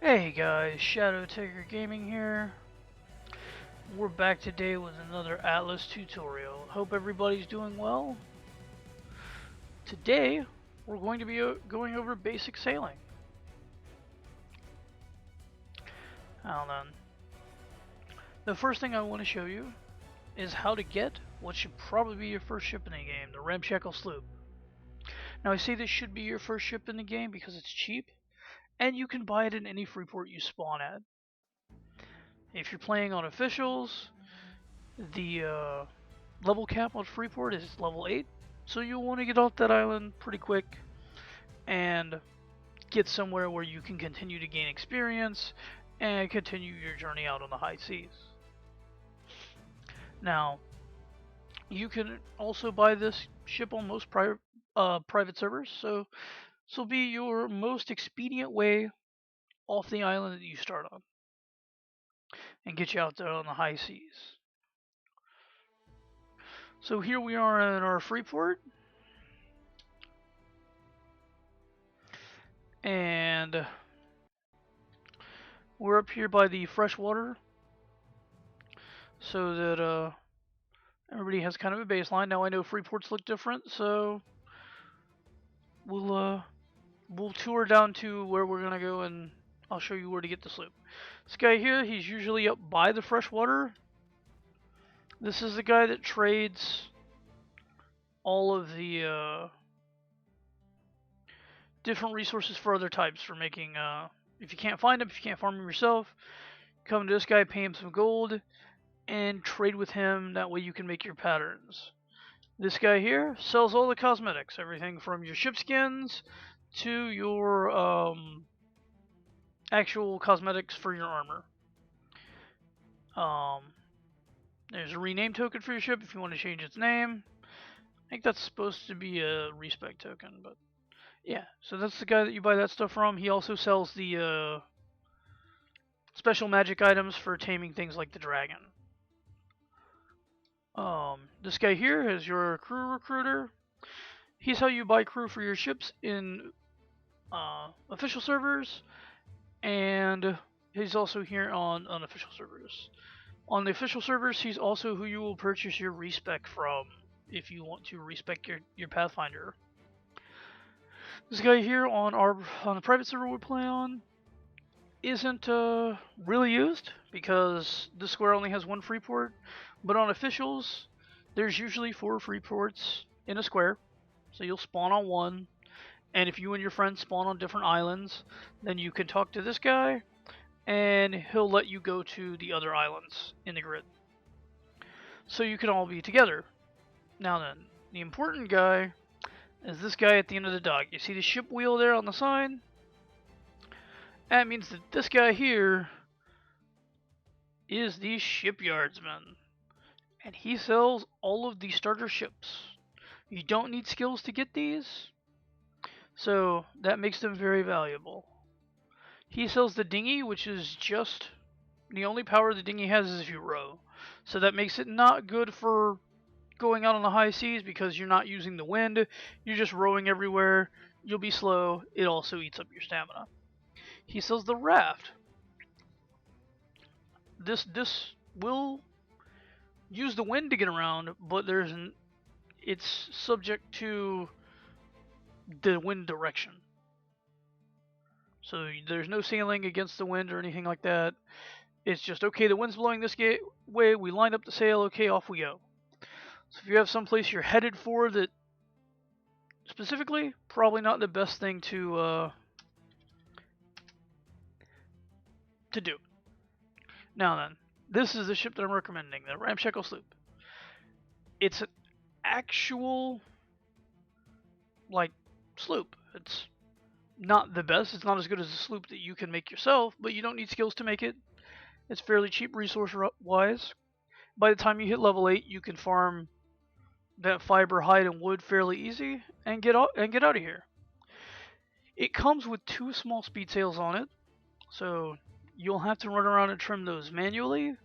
Hey guys, Shadow Tiger Gaming here. We're back today with another Atlas tutorial. Hope everybody's doing well. Today, we're going to be going over basic sailing. Now then, the first thing I want to show you is how to get what should probably be your first ship in the game, the Ramshackle Sloop. Now I say this should be your first ship in the game because it's cheap, and you can buy it in any free port you spawn at. If you're playing on officials, the level cap on Freeport is level 8, so you'll want to get off that island pretty quick and get somewhere where you can continue to gain experience and continue your journey out on the high seas. Now, you can also buy this ship on most private servers, so this will be your most expedient way off the island that you start on and get you out there on the high seas. So here we are in our Freeport, and we're up here by the freshwater so that everybody has kind of a baseline. Now I know Freeports look different, so we'll tour down to where we're gonna go, and I'll show you where to get the sloop. This guy here, he's usually up by the freshwater. This is the guy that trades all of the different resources for other types for making. If you can't find them, if you can't farm them yourself, come to this guy, pay him some gold, and trade with him. That way you can make your patterns. This guy here sells all the cosmetics, everything from your ship skins to your actual cosmetics for your armor. There's a rename token for your ship if you want to change its name. I think that's supposed to be a respec token, but yeah. So that's the guy that you buy that stuff from. He also sells the special magic items for taming things like the dragon. This guy here is your crew recruiter. He's how you buy crew for your ships in official servers, and he's also here on unofficial servers. On the official servers, he's also who you will purchase your respec from if you want to respec your Pathfinder. This guy here on the private server we play on isn't really used because this square only has one free port, but on officials, there's usually 4 free ports in a square, so you'll spawn on one. And if you and your friends spawn on different islands, then you can talk to this guy, and he'll let you go to the other islands in the grid. So you can all be together. Now then, the important guy is this guy at the end of the dock. You see the ship wheel there on the side? That means that this guy here is the shipyardsman. And he sells all of the starter ships. You don't need skills to get these, so that makes them very valuable. He sells the dinghy, which is just the only power the dinghy has is if you row. So that makes it not good for going out on the high seas because you're not using the wind. You're just rowing everywhere. You'll be slow. It also eats up your stamina. He sells the raft. This will use the wind to get around, but it's subject to the wind direction. So there's no sailing against the wind or anything like that. It's just, okay, the wind's blowing this way, we line up the sail, okay, off we go. So if you have someplace you're headed for that specifically, probably not the best thing to do. Now then, this is the ship that I'm recommending, the Ramshackle Sloop. It's an actual, like, sloop. It's not the best. It's not as good as a sloop that you can make yourself, but you don't need skills to make it. It's fairly cheap resource-wise. By the time you hit level 8, you can farm that fiber, hide, and wood fairly easy and get out of here. It comes with 2 small speed sails on it, so you'll have to run around and trim those manually,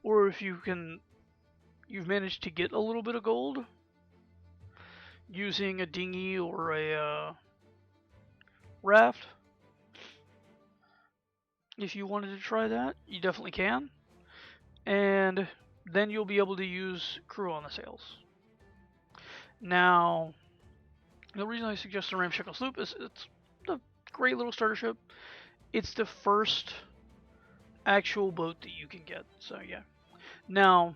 or if you've managed to get a little bit of gold using a dinghy or a raft, If you wanted to try that, you definitely can. And then you'll be able to use crew on the sails. Now, the reason I suggest the Ramshackle Sloop is it's a great little starter ship. It's the first actual boat that you can get, so yeah. Now,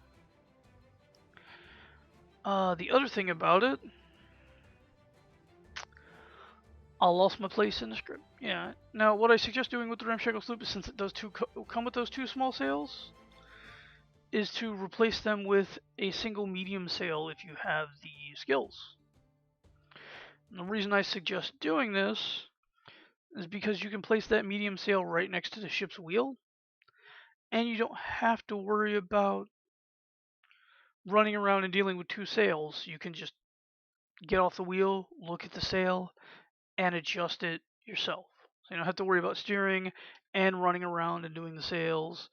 the other thing about it, I lost my place in the script. Yeah. Now, what I suggest doing with the Ramshackle Sloop is, since it does come with those two small sails, is to replace them with a single medium sail if you have the skills. And the reason I suggest doing this is because you can place that medium sail right next to the ship's wheel, and you don't have to worry about running around and dealing with two sails. You can just get off the wheel, look at the sail, and adjust it yourself. So you don't have to worry about steering and running around and doing the sails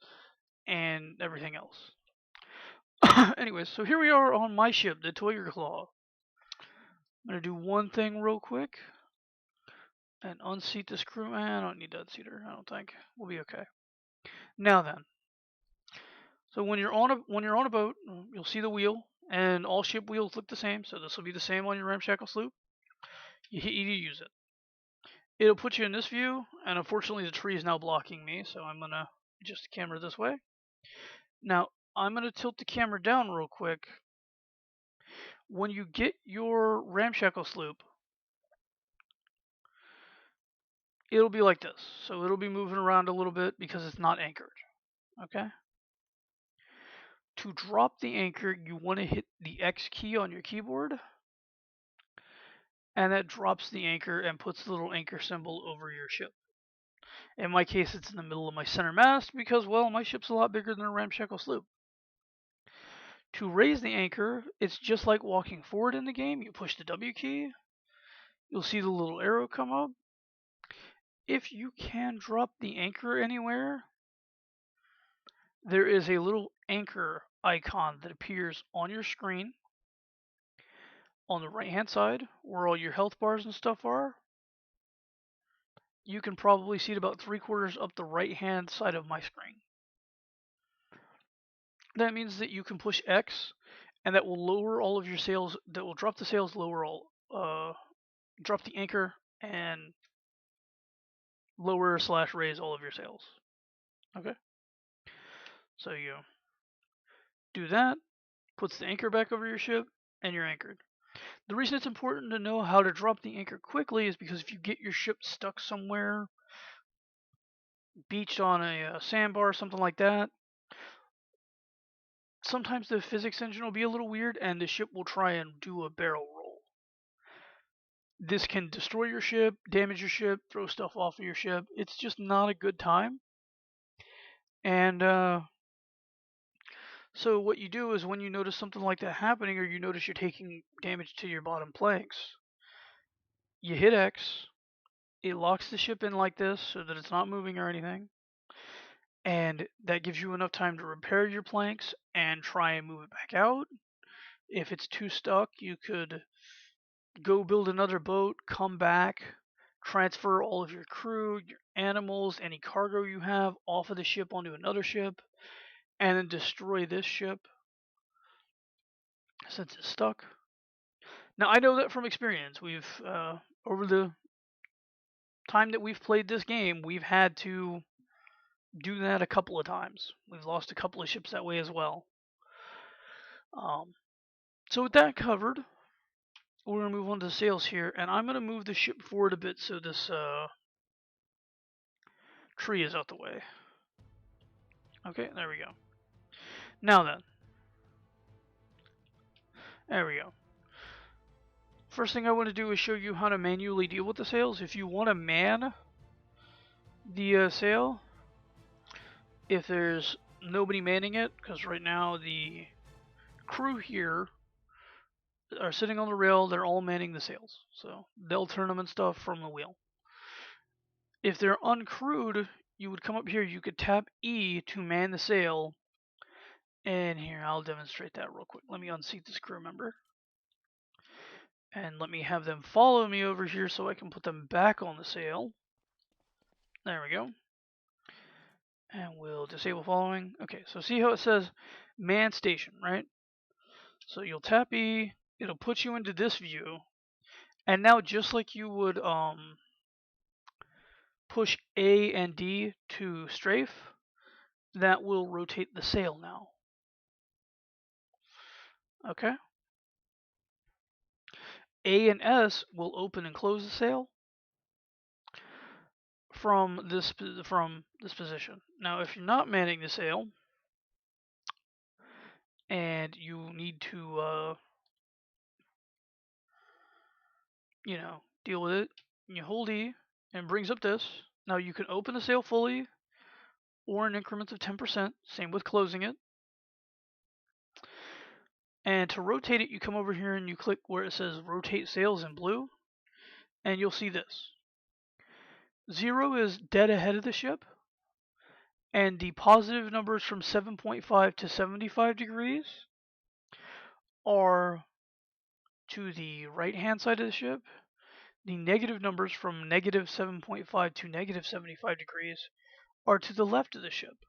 and everything else. Anyways, so here we are on my ship, the Toiger Claw. I'm going to do one thing real quick and unseat this crew. I don't need to unseat her, I don't think. We'll be okay. Now then. So when you're on a boat, you'll see the wheel, and all ship wheels look the same, so this will be the same on your Ramshackle Sloop. You hit E to use it. It'll put you in this view, and unfortunately the tree is now blocking me, so I'm gonna adjust the camera this way. Now, I'm gonna tilt the camera down real quick. When you get your Ramshackle Sloop, it'll be like this. So it'll be moving around a little bit because it's not anchored. Okay? To drop the anchor, you want to hit the X key on your keyboard, and that drops the anchor and puts the little anchor symbol over your ship. In my case, it's in the middle of my center mast because, well, my ship's a lot bigger than a Ramshackle Sloop. To raise the anchor, it's just like walking forward in the game. You push the W key, you'll see the little arrow come up. If you can drop the anchor anywhere, there is a little anchor icon that appears on your screen on the right hand side where all your health bars and stuff are. You can probably see it about 3/4 up the right hand side of my screen. That means that you can push X, and that will lower all of your sails. That will drop the sails, drop the anchor, and lower/raise all of your sails. Okay. So you do that, puts the anchor back over your ship, and you're anchored. The reason it's important to know how to drop the anchor quickly is because if you get your ship stuck somewhere, beached on a sandbar or something like that, sometimes the physics engine will be a little weird and the ship will try and do a barrel roll. This can destroy your ship, damage your ship, throw stuff off of your ship. It's just not a good time. And so what you do is when you notice something like that happening, or you notice you're taking damage to your bottom planks, you hit X, it locks the ship in like this so that it's not moving or anything, and that gives you enough time to repair your planks and try and move it back out. If it's too stuck, you could go build another boat, come back, transfer all of your crew, your animals, any cargo you have off of the ship onto another ship, and then destroy this ship since it's stuck. Now, I know that from experience. We've, over the time that we've played this game, we've had to do that a couple of times. We've lost a couple of ships that way as well. So with that covered, we're going to move on to the sails here, and I'm going to move the ship forward a bit so this tree is out the way. Okay, there we go. Now then. There we go. First thing I want to do is show you how to manually deal with the sails. If you want to man the sail, if there's nobody manning it, because right now the crew here are sitting on the rail, they're all manning the sails. So they'll turn them and stuff from the wheel. If they're uncrewed, you would come up here, you could tap E to man the sail. And here, I'll demonstrate that real quick. Let me unseat this crew member. And let me have them follow me over here so I can put them back on the sail. There we go. And we'll disable following. Okay, so see how it says man station, right? So you'll tap E, it'll put you into this view. And now just like you would push A and D to strafe, that will rotate the sail now. Okay? A and S will open and close the sail from this position. Now, if you're not manning the sail and you need to, deal with it, you hold E and it brings up this. Now you can open the sail fully or in increments of 10%. Same with closing it. And to rotate it, you come over here and you click where it says rotate sails in blue, and you'll see this. 0 is dead ahead of the ship, and the positive numbers from 7.5 to 75 degrees are to the right hand side of the ship. The negative numbers from negative 7.5 to negative 75 degrees are to the left of the ship.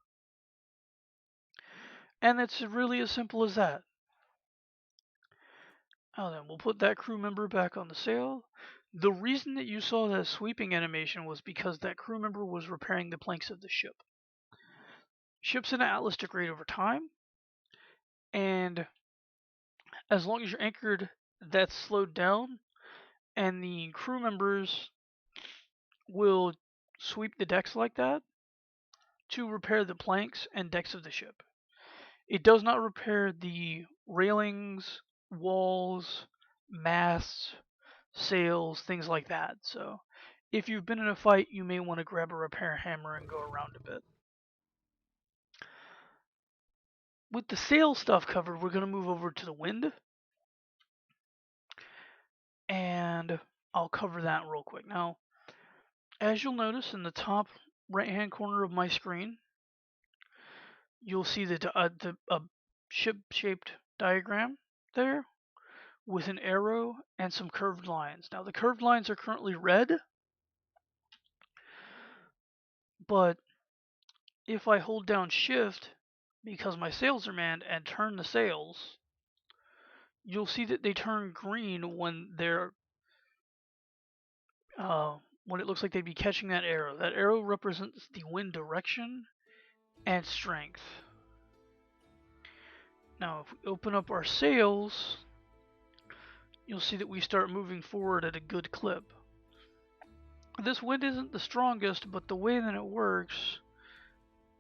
And it's really as simple as that. Now then, we'll put that crew member back on the sail. The reason that you saw that sweeping animation was because that crew member was repairing the planks of the ship. Ships in Atlas degrade over time, and as long as you're anchored, that's slowed down, and the crew members will sweep the decks like that to repair the planks and decks of the ship. It does not repair the railings, walls, masts, sails, things like that. So if you've been in a fight, you may want to grab a repair hammer and go around a bit. With the sail stuff covered, we're going to move over to the wind. And I'll cover that real quick. Now, as you'll notice in the top right hand corner of my screen, you'll see the ship-shaped diagram there with an arrow and some curved lines. Now, the curved lines are currently red, but if I hold down shift because my sails are manned and turn the sails, you'll see that they turn green when when it looks like they'd be catching that arrow. That arrow represents the wind direction and strength. Now, if we open up our sails, you'll see that we start moving forward at a good clip. This wind isn't the strongest, but the way that it works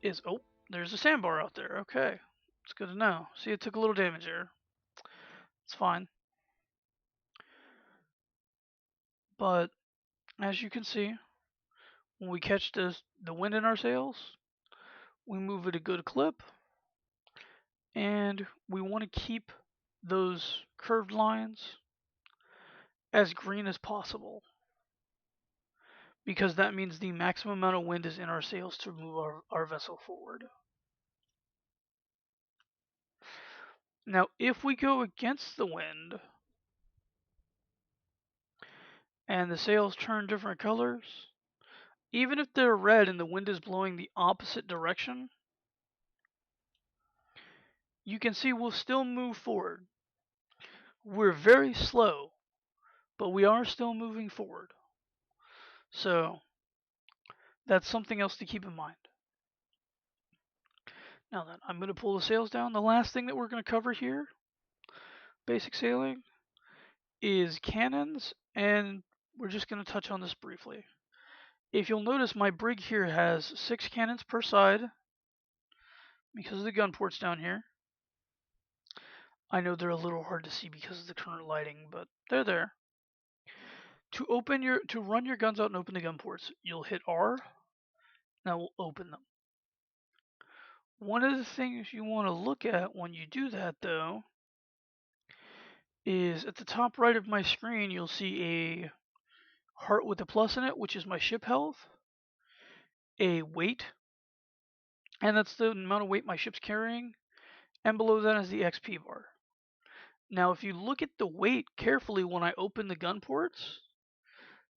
is... Oh, there's a sandbar out there. Okay, it's good to know. See, it took a little damage there. It's fine. But as you can see, when we catch the wind in our sails, we move at a good clip, and we want to keep those curved lines as green as possible, because that means the maximum amount of wind is in our sails to move our vessel forward. Now, if we go against the wind and the sails turn different colors, even if they're red and the wind is blowing the opposite direction, you can see we'll still move forward. We're very slow, but we are still moving forward. So that's something else to keep in mind. Now then, I'm going to pull the sails down. The last thing that we're going to cover here, basic sailing, is cannons, and we're just going to touch on this briefly. If you'll notice, my brig here has 6 cannons per side because of the gun ports down here. I know they're a little hard to see because of the current lighting, but they're there. To run your guns out and open the gun ports, you'll hit R. That will open them. One of the things you want to look at when you do that, though, is at the top right of my screen, you'll see a heart with a plus in it, which is my ship health, a weight, and that's the amount of weight my ship's carrying, and below that is the XP bar. Now, if you look at the weight carefully when I open the gun ports,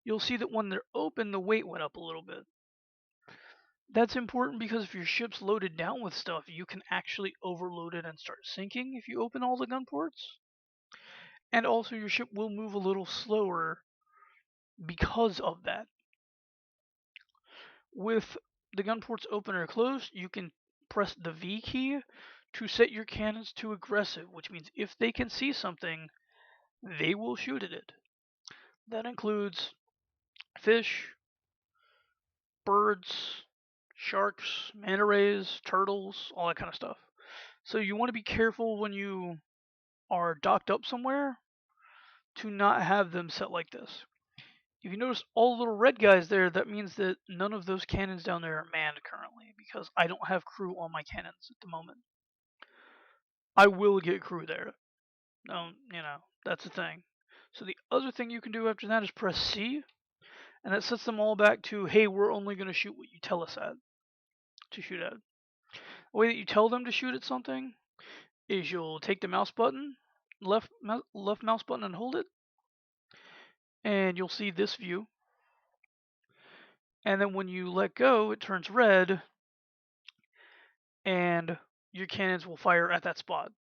you'll see that when they're open, the weight went up a little bit. That's important because if your ship's loaded down with stuff, you can actually overload it and start sinking if you open all the gun ports. And also your ship will move a little slower because of that. With the gun ports open or closed, you can press the V key to set your cannons to aggressive, which means if they can see something, they will shoot at it. That includes fish, birds, sharks, manta rays, turtles, all that kind of stuff. So you want to be careful when you are docked up somewhere to not have them set like this. If you notice all the little red guys there, that means that none of those cannons down there are manned currently because I don't have crew on my cannons at the moment. I will get crew there. That's the thing. So the other thing you can do after that is press C, and that sets them all back to, hey, we're only going to shoot what you tell us to shoot at. The way that you tell them to shoot at something is you'll take the mouse button, left mouse button and hold it, and you'll see this view. And then when you let go, it turns red, and your cannons will fire at that spot.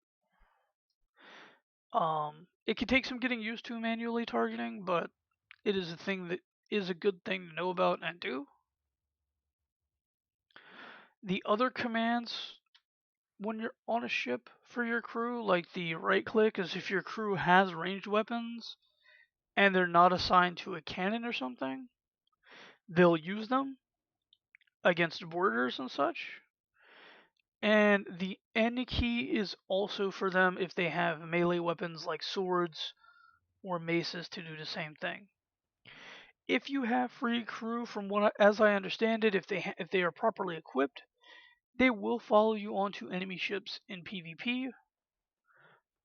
It can take some getting used to manually targeting, but it is a thing that is a good thing to know about and do. The other commands when you're on a ship for your crew, like the right click, is if your crew has ranged weapons and they're not assigned to a cannon or something, they'll use them against boarders and such. And the N key is also for them if they have melee weapons like swords or maces to do the same thing. If you have free crew, from as I understand it, if they are properly equipped, they will follow you onto enemy ships in PvP.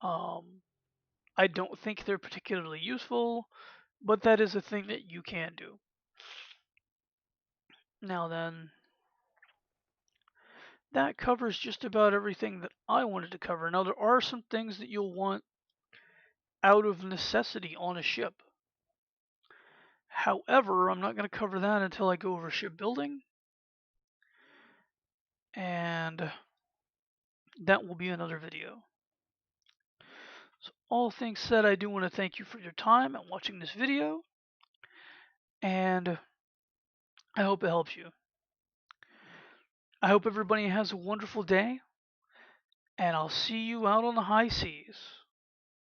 I don't think they're particularly useful, but that is a thing that you can do. Now then, that covers just about everything that I wanted to cover. Now there are some things that you'll want out of necessity on a ship. However, I'm not going to cover that until I go over shipbuilding, and that will be another video. So all things said, I do want to thank you for your time and watching this video, and I hope it helps you. I hope everybody has a wonderful day, and I'll see you out on the high seas.